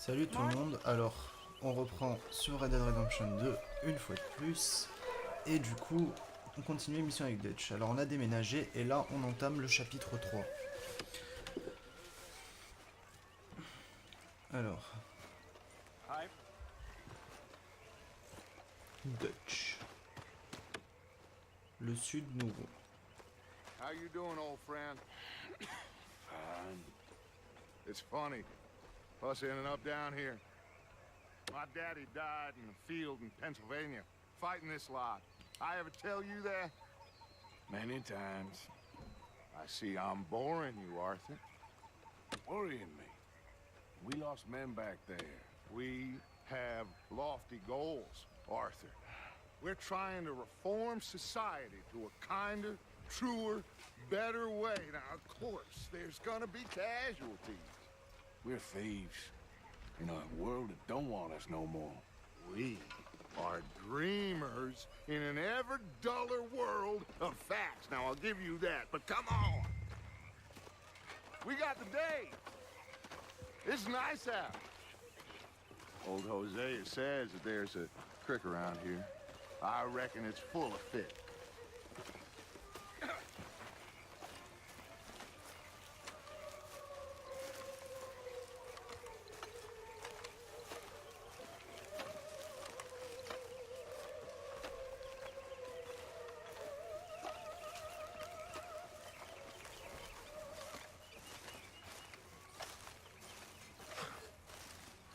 Salut tout le monde, alors on reprend sur Red Dead Redemption 2 une fois de plus, et du coup on continue mission avec Dutch. Alors on a déménagé et là on entame le chapitre 3. Alors, Dutch, le sud nouveau. How you doing, old friend? Fine. It's funny, us ending up down here. My daddy died in the field in Pennsylvania, fighting this lot. I ever tell you that? Many times. I see I'm boring you, Arthur. Worrying me. We lost men back there. We have lofty goals, Arthur. We're trying to reform society to a kinder, truer, better way. Now, of course, there's gonna be casualties. We're thieves. In a world that don't want us no more. We are dreamers in an ever duller world of facts. Now, I'll give you that, but come on. We got the day. It's nice out. Old Hosea says that there's a creek around here. I reckon it's full of fish.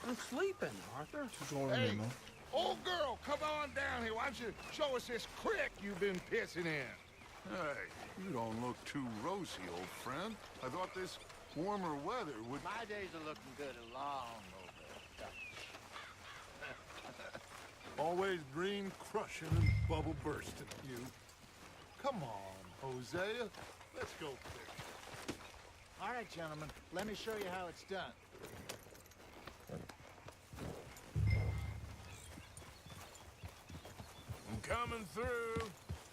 I'm sleeping, Arthur. Toujours le Hey, même, hein. old girl, come on down here. Why don't you show us this creek you've been pissing in? Hey, you don't look too rosy, old friend. I thought this warmer weather would... My days are looking good along over Always green crushing and bubble bursting, you. Come on, Hosea. Let's go fish. All right, gentlemen, let me show you how it's done. I'm coming through.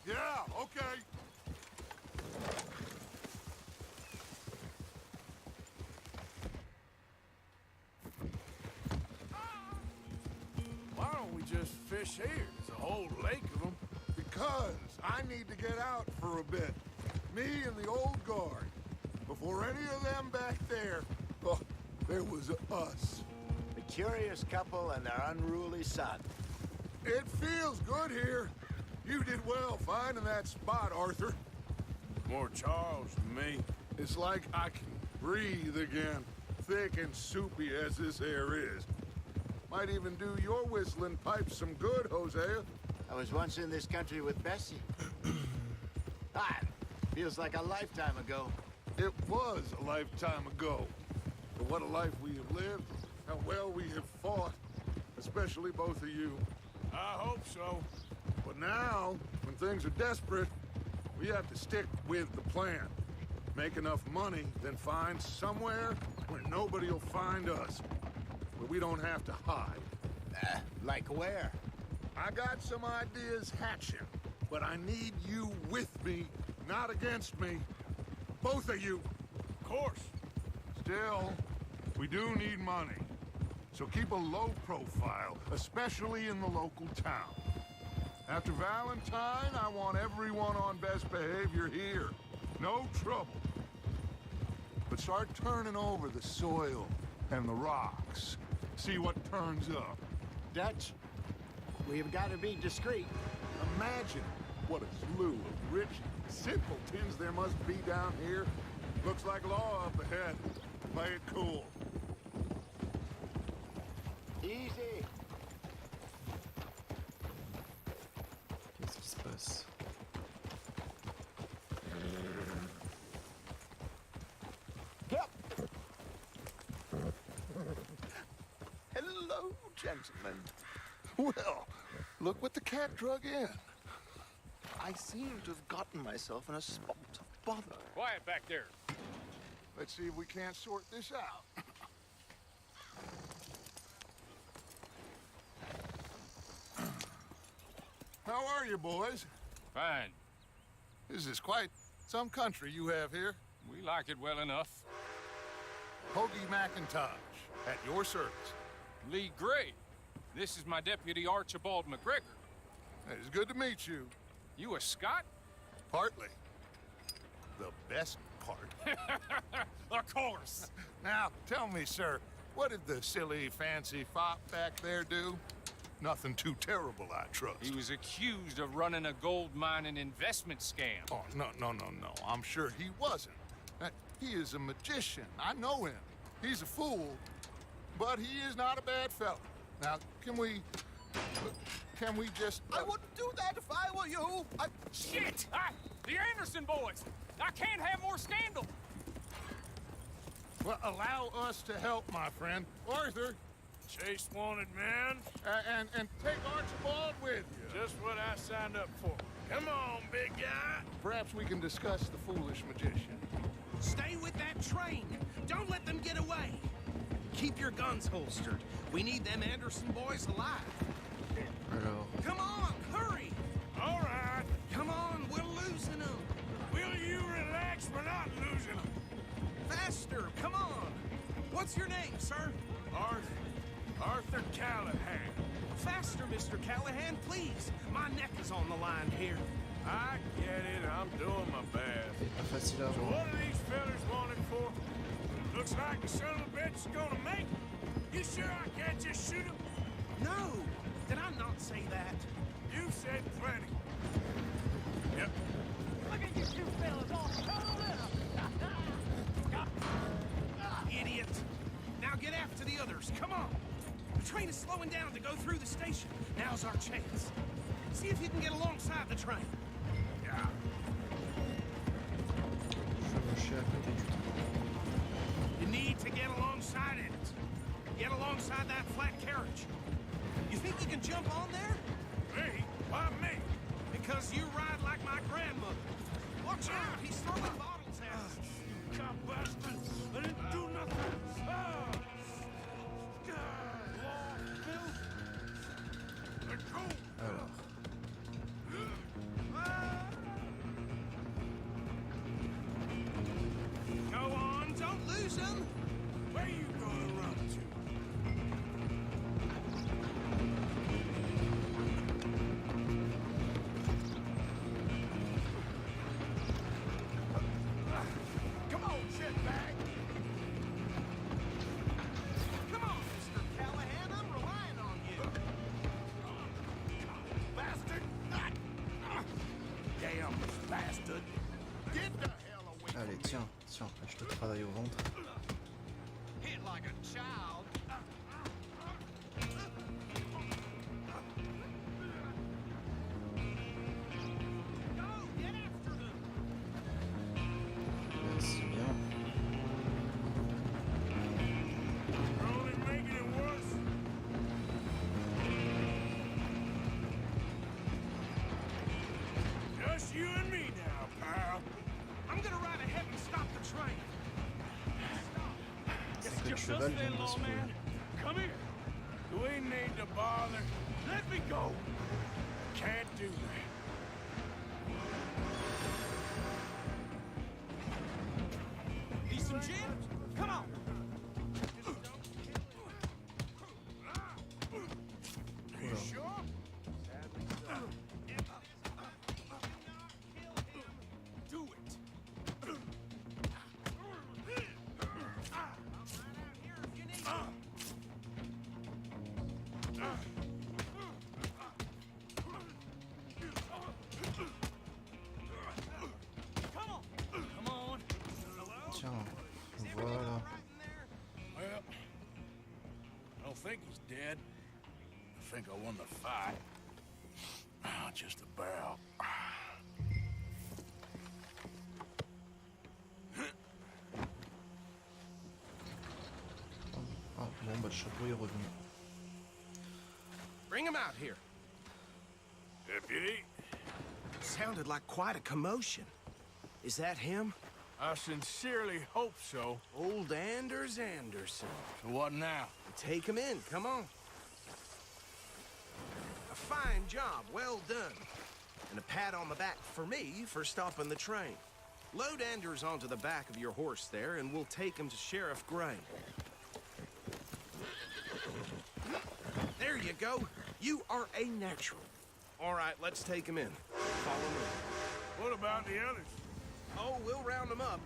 Yeah, okay. Why don't we just fish here? There's a whole lake of them. Because I need to get out for a bit. Me and the old guard. Before any of them back there, oh, there was us. The curious couple and their unruly son. It feels good here. You did well finding that spot, Arthur. More Charles than me. It's like I can breathe again, thick and soupy as this air is. Might even do your whistling pipes some good, Hosea. I was once in this country with Bessie. Feels like a lifetime ago. It was a lifetime ago. But what a life we have lived, how well we have fought, especially both of you. I hope so. But now, when things are desperate, we have to stick with the plan. Make enough money, then find somewhere where nobody will find us. Where we don't have to hide. Like where? I got some ideas hatching, but I need you with me, not against me. Both of you. Of course. Still, we do need money. So keep a low profile, especially in the local town. After Valentine, I want everyone on best behavior here. No trouble. But start turning over the soil and the rocks. See what turns up. Dutch, we've got to be discreet. Imagine what a slew of rich simpletons there must be down here. Looks like law up ahead. Play it cool. Easy. Qu'est-ce qui se passe? Yep. Hello, gentlemen. Well, look what the cat drug in. I seem to have gotten myself in a spot of bother. Quiet back there. Let's see if we can't sort this out. How are you, boys? Fine. This is quite some country you have here. We like it well enough. Hoagie McIntosh, at your service. Lee Gray. This is my deputy Archibald McGregor. It's good to meet you. You a Scot? Partly. The best part. Of course. Now, tell me, sir, what did the silly, fancy fop back there do? Nothing too terrible, I trust. He was accused of running a gold mining investment scam. Oh, no. I'm sure he wasn't. He is a magician. I know him. He's a fool, but he is not a bad fellow. Now, can we just... I wouldn't do that if I were you. Shit! The Anderson boys! I can't have more scandal! Well, allow us to help, my friend. Arthur, Chase wanted man. and take Archibald with you. Just what I signed up for. Come on, big guy. Perhaps we can discuss the foolish magician. Stay with that train. Don't let them get away. Keep your guns holstered. We need them Anderson boys alive. Alors, Come on, hurry. All right. Come on, we're losing them. Will you relax? We're not losing them. Faster, come on. What's your name, sir? Arthur Callahan. Faster, Mr. Callahan, please. My neck is on the line here. I get it. I'm doing my best. pas facile à So voir. what are these fellas wanted for? Looks like the son of a bitch is gonna make it. You sure I can't just shoot him? No, did I not say that? You said plenty. Yep. Look at you two fellas all cuddled up. Idiot. Now get after the others, come on. The train is slowing down to go through the station. Now's our chance. See if you can get alongside the train. Yeah. Je me chie à côté du train. You need to get alongside it. Get alongside that flat carriage. You think you can jump on there? Me? Why me? Because you ride like my grandmother. Watch out, he's throwing bottles at us. God bastard! I didn't do nothing. Ah! Let go. Alors, Go on, don't lose him. Where you gonna run to? Come on, shitbag. Come on, Mr. Callahan, I'm relying on you. Bastard! Damn bastard! Get the hell away allez, tiens, je te travaille au ventre. Hit like a child. Go, get after them. Merci bien. You're only making it worse. Just you and me now, pal. I'm gonna ride ahead and stop the train. C'est que le cheval vient de se man. Come here. We need to bother. Let me go. Can't do that. Need some gin? Come on. You sure? Do it. Come on. Tiens, voilà. Well, I don't think he's dead. I think I won the fight. Just about. Ah, bon, bah le chapeau est revenu. Bring him out here. Deputy, Sounded like quite a commotion. Is that him? I sincerely hope so. Old Anders Anderson. So what now? Take him in, come on. A fine job, well done. And a pat on the back for me for stopping the train. Load Anders onto the back of your horse there, and we'll take him to Sheriff Gray. you go. You are a natural. All right, let's take him in. Follow me. What about the others? Oh, we'll round them up.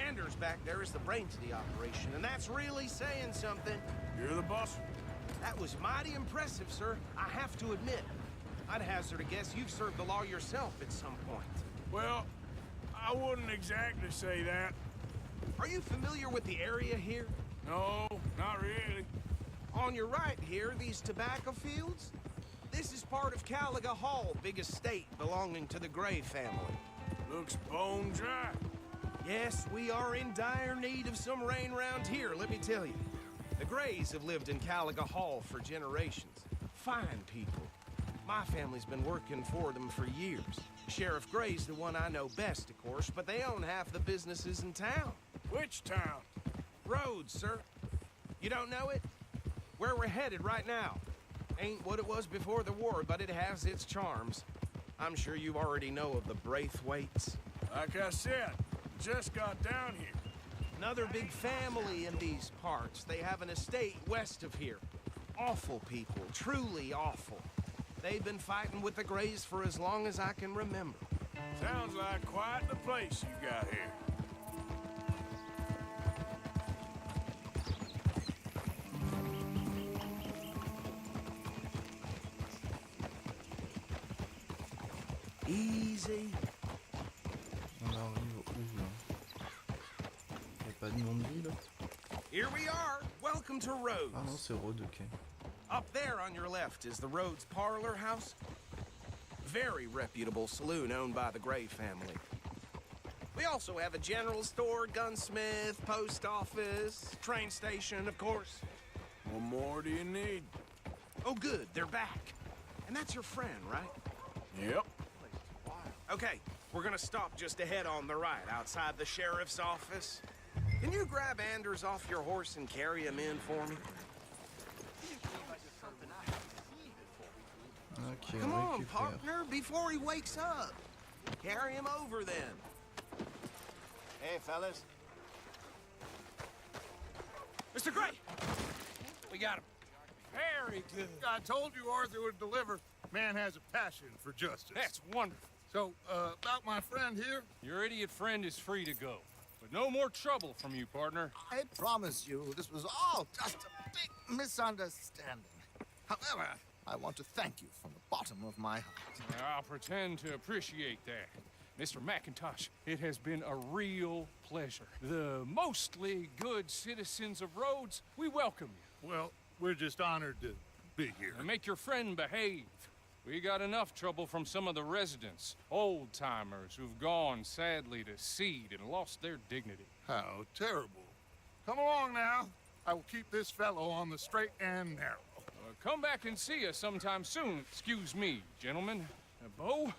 Anders back there is the brains of the operation, and that's really saying something. You're the boss? That was mighty impressive, sir. I have to admit. I'd hazard a guess you've served the law yourself at some point. Well, I wouldn't exactly say that. Are you familiar with the area here? No, not really. On your right here, these tobacco fields? This is part of Caliga Hall, big estate belonging to the Gray family. Looks bone dry. Yes, we are in dire need of some rain round here, let me tell you. The Grays have lived in Caliga Hall for generations. Fine people. My family's been working for them for years. Sheriff Gray's the one I know best, of course, but they own half the businesses in town. Which town? Rhodes, sir. You don't know it? Where we're headed right now. Ain't what it was before the war, but it has its charms. I'm sure you already know of the Braithwaites. Like I said, just got down here. Another big family in these parts. They have an estate west of here. Awful people, truly awful. They've been fighting with the Grays for as long as I can remember. Sounds like quite the place you got here. Easy. On arrive où là? Y'a pas de nom de ville? Here we are. Welcome to Rhodes. Ah non, c'est Rhodes, ok. Up there on your left is the Rhodes Parlor House. Very reputable saloon owned by the Gray family. We also have a general store, gunsmith, post office, train station, of course. What more do you need? Oh, good, they're back. And that's your friend, right? Yep. Okay, we're gonna stop just ahead on the right, outside the sheriff's office. Can you grab Anders off your horse and carry him in for me? Ok, Come on on, récupère. partner, before he wakes up. Carry him over then. Hey, fellas. Mr. Gray! We got him. Very good. I told you Arthur would deliver. Man has a passion for justice. That's wonderful. So, about my friend here, Your idiot friend is free to go. But no more trouble from you, partner. I promise you, this was all just a big misunderstanding. However, I want to thank you from the bottom of my heart. I'll pretend to appreciate that. Mr. McIntosh, it has been a real pleasure. The mostly good citizens of Rhodes, we welcome you. well, we're just honored to be here. And make your friend behave. We got enough trouble from some of the residents, old-timers who've gone, sadly, to seed and lost their dignity. How terrible. Come along now. I will keep this fellow on the straight and narrow. Come back and see us sometime soon. Excuse me, gentlemen. Bo,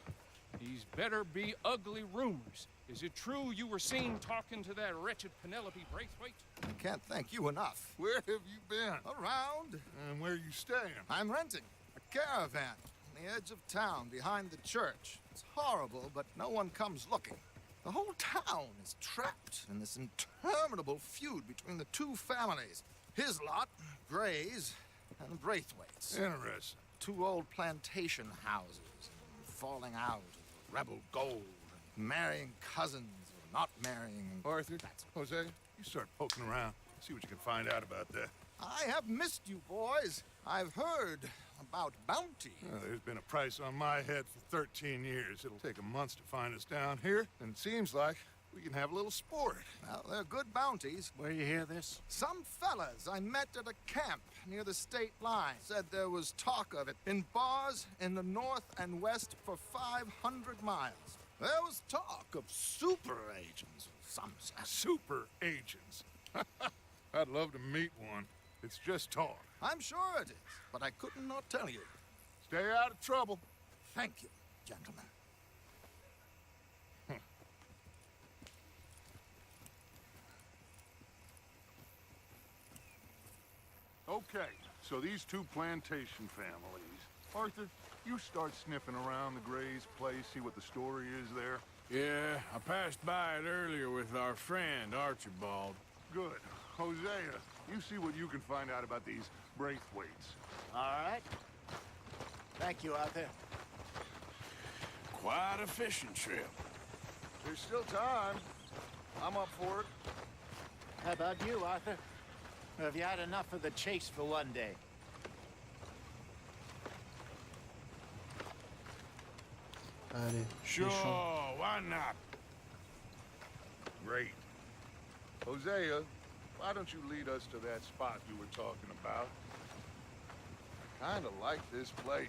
these better be ugly rumors. Is it true you were seen talking to that wretched Penelope Braithwaite? I can't thank you enough. Where have you been? Around, And where are you staying? I'm renting a caravan on the edge of town behind the church. It's horrible, but no one comes looking. The whole town is trapped in this interminable feud between the two families. His lot, Gray's, and the Braithwaites. Interesting. Two old plantation houses, falling out of rebel gold, and marrying cousins or not marrying. Arthur, Jose, you start poking around. See what you can find out about that. I have missed you, boys. I've heard about bounty. Well, there's been a price on my head for 13 years. It'll take a month to find us down here, and it seems like we can have a little sport. Well, they're good bounties. Where you hear this? Some fellas I met at a camp near the state line said there was talk of it in bars in the north and west for 500 miles. There was talk of super agents, some said. Super agents. I'd love to meet one. It's just talk. I'm sure it is, but I could not tell you. Stay out of trouble. Thank you, gentlemen. Okay, so these two plantation families. Arthur, you start sniffing around the Gray's place, see what the story is there. Yeah, I passed by it earlier with our friend, Archibald. Good. Hosea, You see what you can find out about these Braithwaites. All right. Thank you, Arthur. Quite a fishing trip. There's still time. I'm up for it. How about you, Arthur? Or have you had enough of the chase for one day? Allez, Sure, méchants. why not? Great. Hosea, why don't you lead us to that spot you were talking about? Kinda like this place.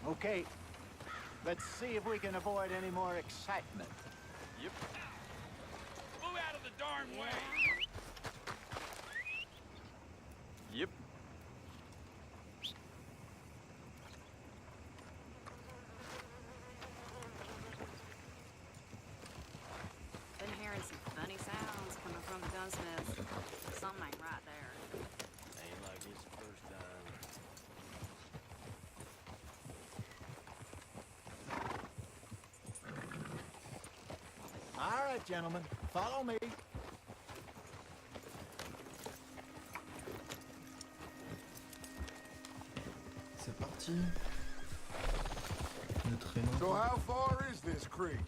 Okay. Let's see if we can avoid any more excitement. Yep. Move out of the darn way! Yep. Been hearing some funny sounds coming from the gunsmith. Something ain't right there. Ain't like it's the first time. All right, gentlemen. Follow me. C'est parti. Le traîneau. So how far is this creek?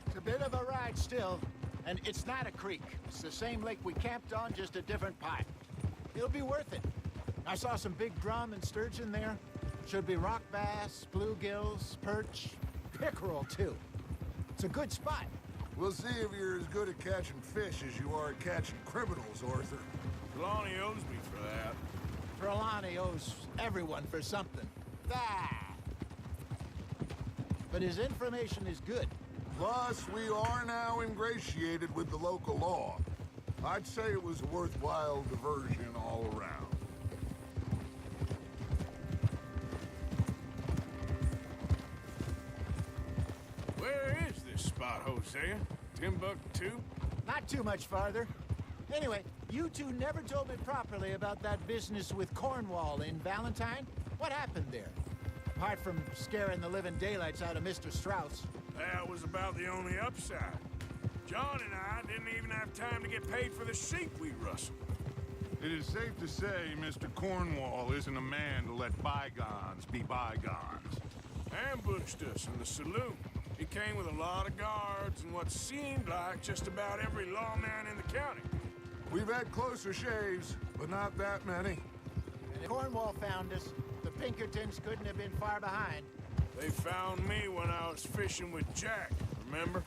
It's a bit of a ride still, and it's not a creek. It's the same lake we camped on, just a different pipe. It'll be worth it. I saw some big drum and sturgeon there. Should be rock bass, bluegills, perch, pickerel too. It's a good spot. We'll see if you're as good at catching fish as you are at catching criminals, Arthur. Trelawney owes me for that. Trelawney owes everyone for something. Ah! But his information is good. Plus, we are now ingratiated with the local law. I'd say it was a worthwhile diversion all around. Where is this spot, Hosea? Timbuktu? Not too much farther. Anyway, you two never told me properly about that business with Cornwall in Valentine. What happened there? Apart from scaring the living daylights out of Mr. Strauss. That was about the only upside. John and I didn't even have time to get paid for the sheep we rustled. It is safe to say Mr. Cornwall isn't a man to let bygones be bygones. Ambushed us in the saloon. He came with a lot of guards and what seemed like just about every lawman in the county. We've had closer shaves, but not that many. And if Cornwall found us, the Pinkertons couldn't have been far behind. They found me when I was fishing with Jack, remember?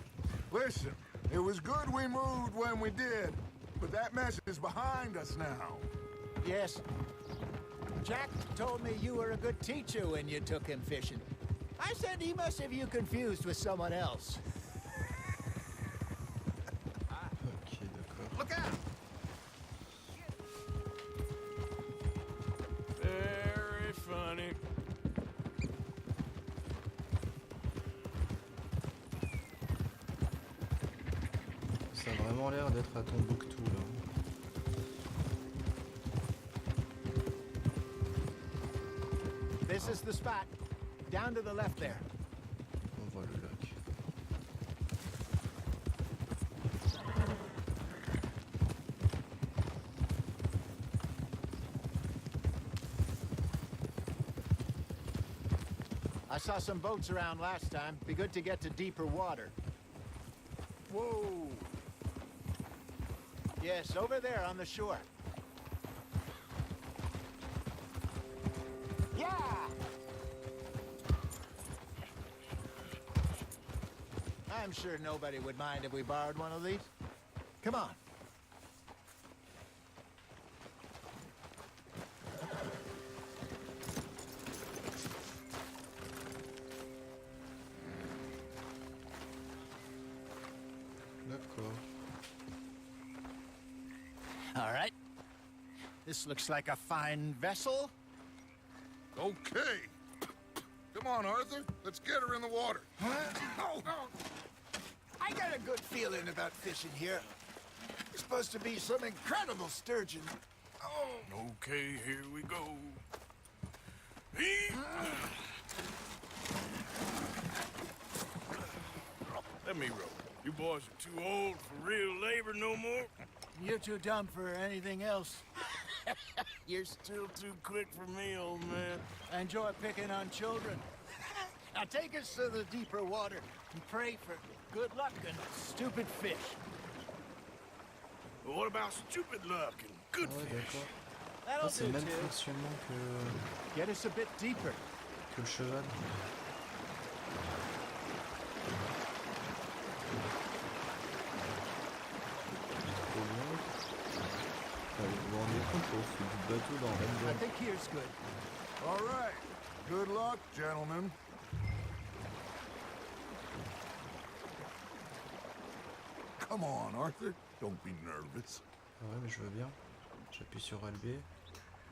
Listen, it was good we moved when we did, but that mess is behind us now. Yes. Jack told me you were a good teacher when you took him fishing. I said he must have you confused with someone else. Ok, d'accord. Look out! Very funny. Ça a vraiment l'air d'être à Tombouctou là. This is the spot. Down to the left there. On voit le lac. I saw some boats around last time. Be good to get to deeper water. Whoa! Yes, over there on the shore. Yeah! I'm sure nobody would mind if we borrowed one of these. Come on. D'accord. All right. This looks like a fine vessel. Okay. Come on, Arthur. Let's get her in the water. Oh. I got a good feeling about fishing here. It's supposed to be some incredible sturgeon. Oh. Okay, here we go. Let me row. You boys are too old for real labor no more. You're too dumb for anything else. You're still too quick for me, old man. I enjoy picking on children. Now take us to the deeper water and pray for good luck and stupid fish. But what about stupid luck and good Ouais, fish? d'accord. That'll Ah, c'est le do même too. fonctionnement Get us a bit deeper. que le cheval. Trop loin. Allez, vous vous rendez compte qu'on fait du bateau dans I Random. think here's good. All right. Good luck, gentlemen. Come on, Arthur. Don't be nervous. Ah ouais, mais je veux bien. J'appuie sur LB.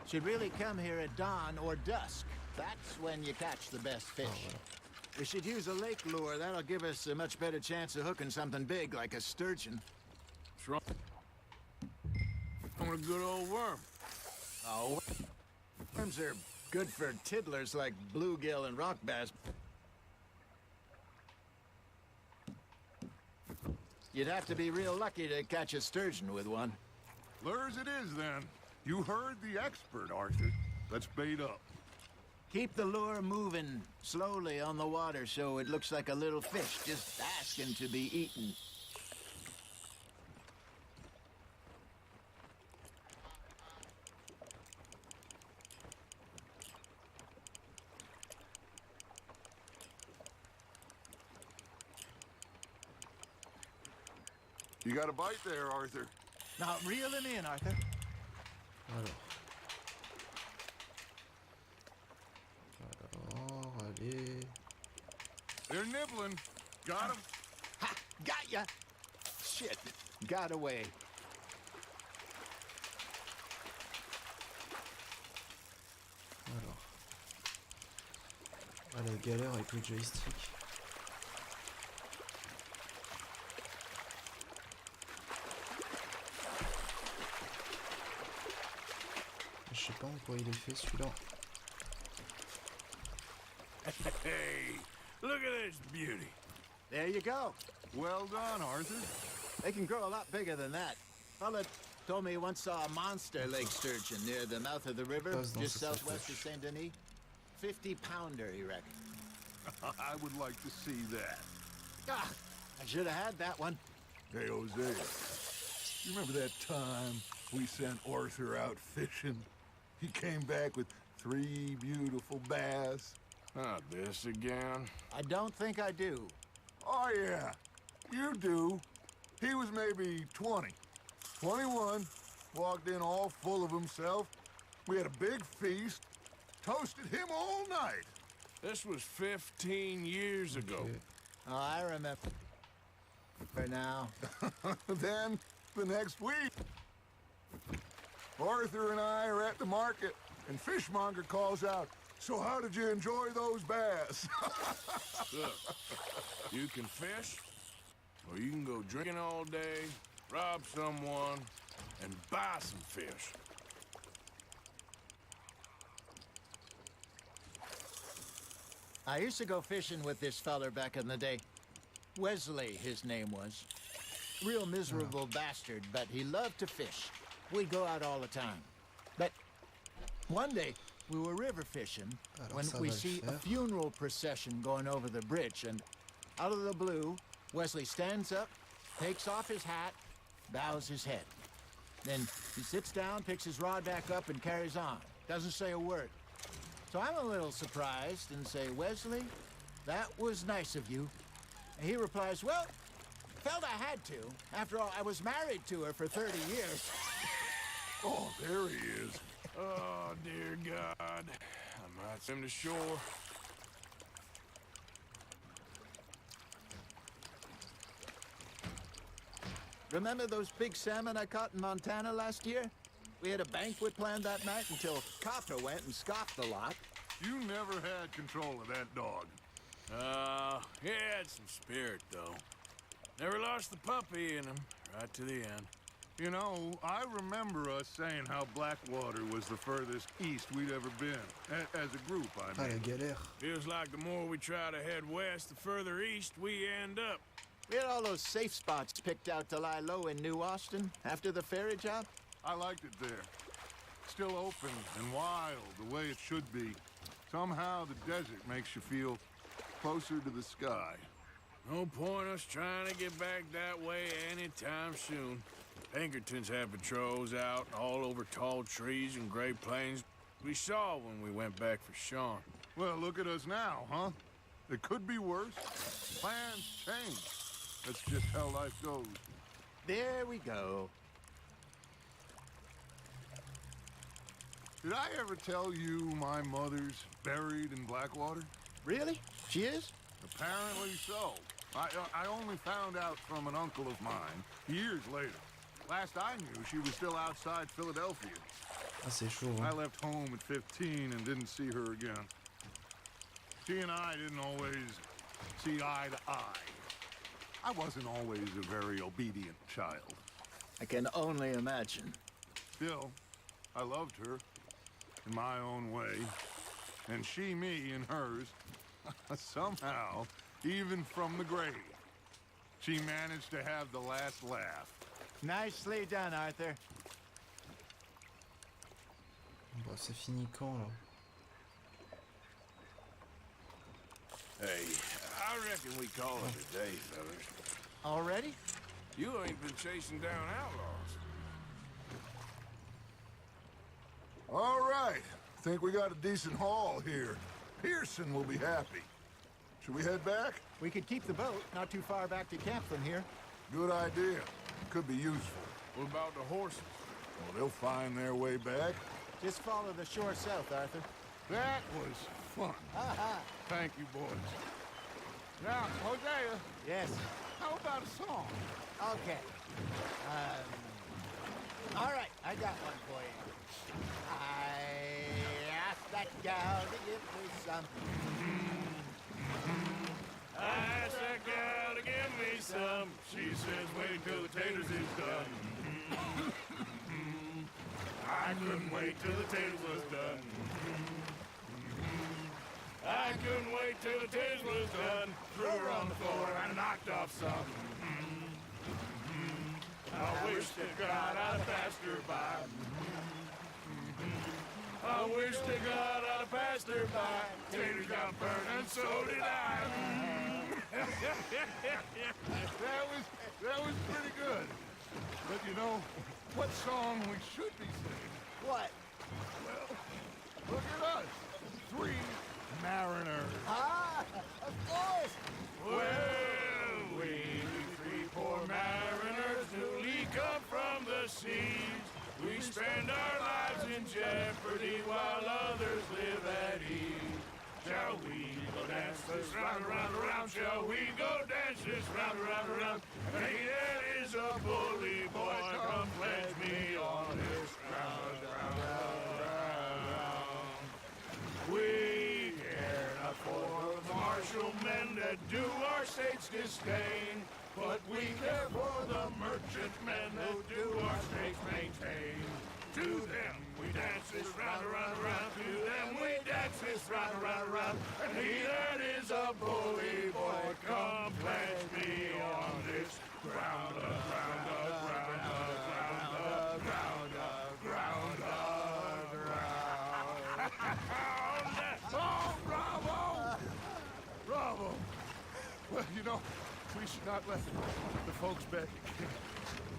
Should really come here at dawn or dusk. That's when you catch the best fish. Ah, voilà. We should use a lake lure. That'll give us a much better chance of hooking something big like a sturgeon. From a good old worm. Oh, worms are good for tiddlers like bluegill and rock bass. You'd have to be real lucky to catch a sturgeon with one. Lures it is, then. You heard the expert, Arthur. Let's bait up. Keep the lure moving slowly on the water so it looks like a little fish just asking to be eaten. You got a bite there, Arthur. Now reel him in, Arthur. Alors, allez. They're nibbling. Got him. Ha! Got ya! Shit, got away. Alors. Ah, la galère avec le joystick. Je sais pas en quoi il est fait celui-là. Hey, look at this beauty. There you go. Well done, Arthur. They can grow a lot bigger than that. Fella told me he once saw a monster lake sturgeon near the mouth of the river, Passe dans just sa southwest of sacoche. Saint-Denis. 50-pounder, he reckoned. I would like to see that. Ah, I should have had that one. Hey, Jose. You remember that time we sent Arthur out fishing? He came back with 3 beautiful bass. Not this again. I don't think I do. Oh, yeah. You do. He was maybe 20. 21. Walked in all full of himself. We had a big feast. Toasted him all night. This was 15 years ago. Ok. Oh, I remember now. Then, the next week, Arthur and I are at the market, and Fishmonger calls out, "So how did you enjoy those bass?" Look, you can fish, or you can go drinking all day, rob someone, and buy some fish. I used to go fishing with this feller back in the day. Wesley, his name was. Real miserable bastard, but he loved to fish. We'd go out all the time. But one day, we were river fishing Alors when ça we va le see a faire. funeral procession going over the bridge, and out of the blue, Wesley stands up, takes off his hat, bows his head. Then he sits down, picks his rod back up, and carries on. Doesn't say a word. So I'm a little surprised and say, "Wesley, that was nice of you." And he replies, "Well, felt I had to. After all, I was married to her for 30 years. Oh, there he is. Oh, dear God. I might swim to shore. Remember those big salmon I caught in Montana last year? We had a banquet planned that night until Copper went and scoffed the lot. You never had control of that dog. He had some spirit, though. Never lost the puppy in him, right to the end. You know, I remember us saying how Blackwater was the furthest east we'd ever been. As a group, I Ah, la mean. galère. Feels like the more we try to head west, the further east we end up. We had all those safe spots picked out to lie low in New Austin after the ferry job. I liked it there. Still open and wild, the way it should be. Somehow the desert makes you feel closer to the sky. No point us trying to get back that way anytime soon. Pinkertons have patrols out all over tall trees and Great Plains. We saw when we went back for Sean. Well, look at us now, huh? It could be worse. Plans change. That's just how life goes. There we go. Did I ever tell you my mother's buried in Blackwater? Really? She is? Apparently so. I only found out from an uncle of mine years later. Last I knew, she was still outside Philadelphia. Ah, c'est chaud, I hein. left home at 15 and didn't see her again. She and I didn't always see eye to eye. I wasn't always a very obedient child. I can only imagine. Still, I loved her in my own way. And she me in hers. Somehow, even from the grave, she managed to have the last laugh. Nicely done, Arthur. Bon, c'est fini quand, là? Hey, I reckon we call it a day, fellas. Already? You ain't been chasing down outlaws. All right. Think we got a decent haul here. Pearson will be happy. Should we head back? We could keep the boat not too far back to camp from here. Good idea. Could be useful. What about the horses? Well, they'll find their way back. Just follow the shore south, Arthur. That was fun. Thank you, boys. Now, Hosea, Yes. how about a song? Okay. All right, I got one for you. I asked that gal to give me some. I asked that gal to give me some. She says wait till the taters is done. I couldn't wait till the taters was done. I couldn't wait till the taters was done. Threw her on the floor and knocked off some. I wish to God I'd passed her by. I wish to God I'd passed her by. Taters got burned and so did I. That was pretty good. But you know, what song we should be singing? What? Well, look at us. 3 mariners. Ah, of course. Well, we 3 poor mariners newly come from the seas. We spend our lives in jeopardy while others live at ease. Shall we go dance this round, around, around? Shall we go dance this round, around, around? Hey, there is a bully boy, come pledge me on this ground, round, round, round. We care not for the martial men that do our state's disdain, but we care for the merchant men that do our state's maintain. To them we dance this round, around, around. To them we dance this round, around, around. And he that is a bully boy, come pledge me on this ground, ground, ground, ground, ground, ground, ground. Oh, bravo! Bravo! Well, you know, we should not let the folks back at camp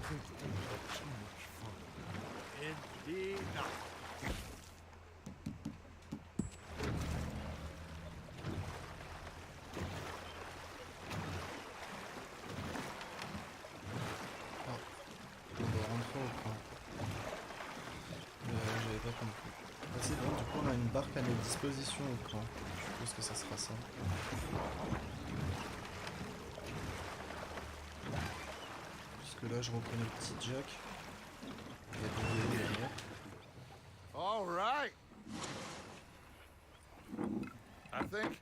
think that we had too much fun. Indeed not. On doit rentrer au camp. J'avais pas compris. Ah, c'est bon, du coup on a une barque à notre disposition au camp. Je suppose que ça sera ça. Puisque là je reconnais le petit Jack. Il y a du derrière. All right. I think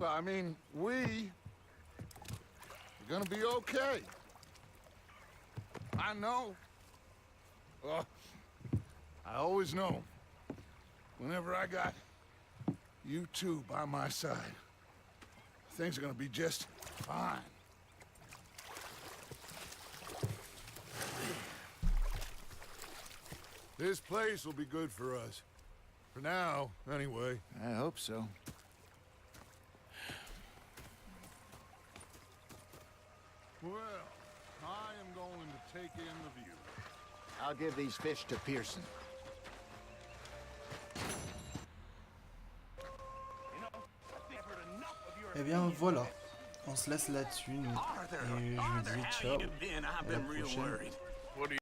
I mean, we are gonna be okay. I know. I always know. Whenever I got you two by my side. Things are gonna be just fine. This place will be good for us. For now, anyway. I hope so. Well, I am going to take in the view. I'll give these fish to Pearson. Eh bien voilà, on se laisse là-dessus et je vous dis ciao, à la prochaine.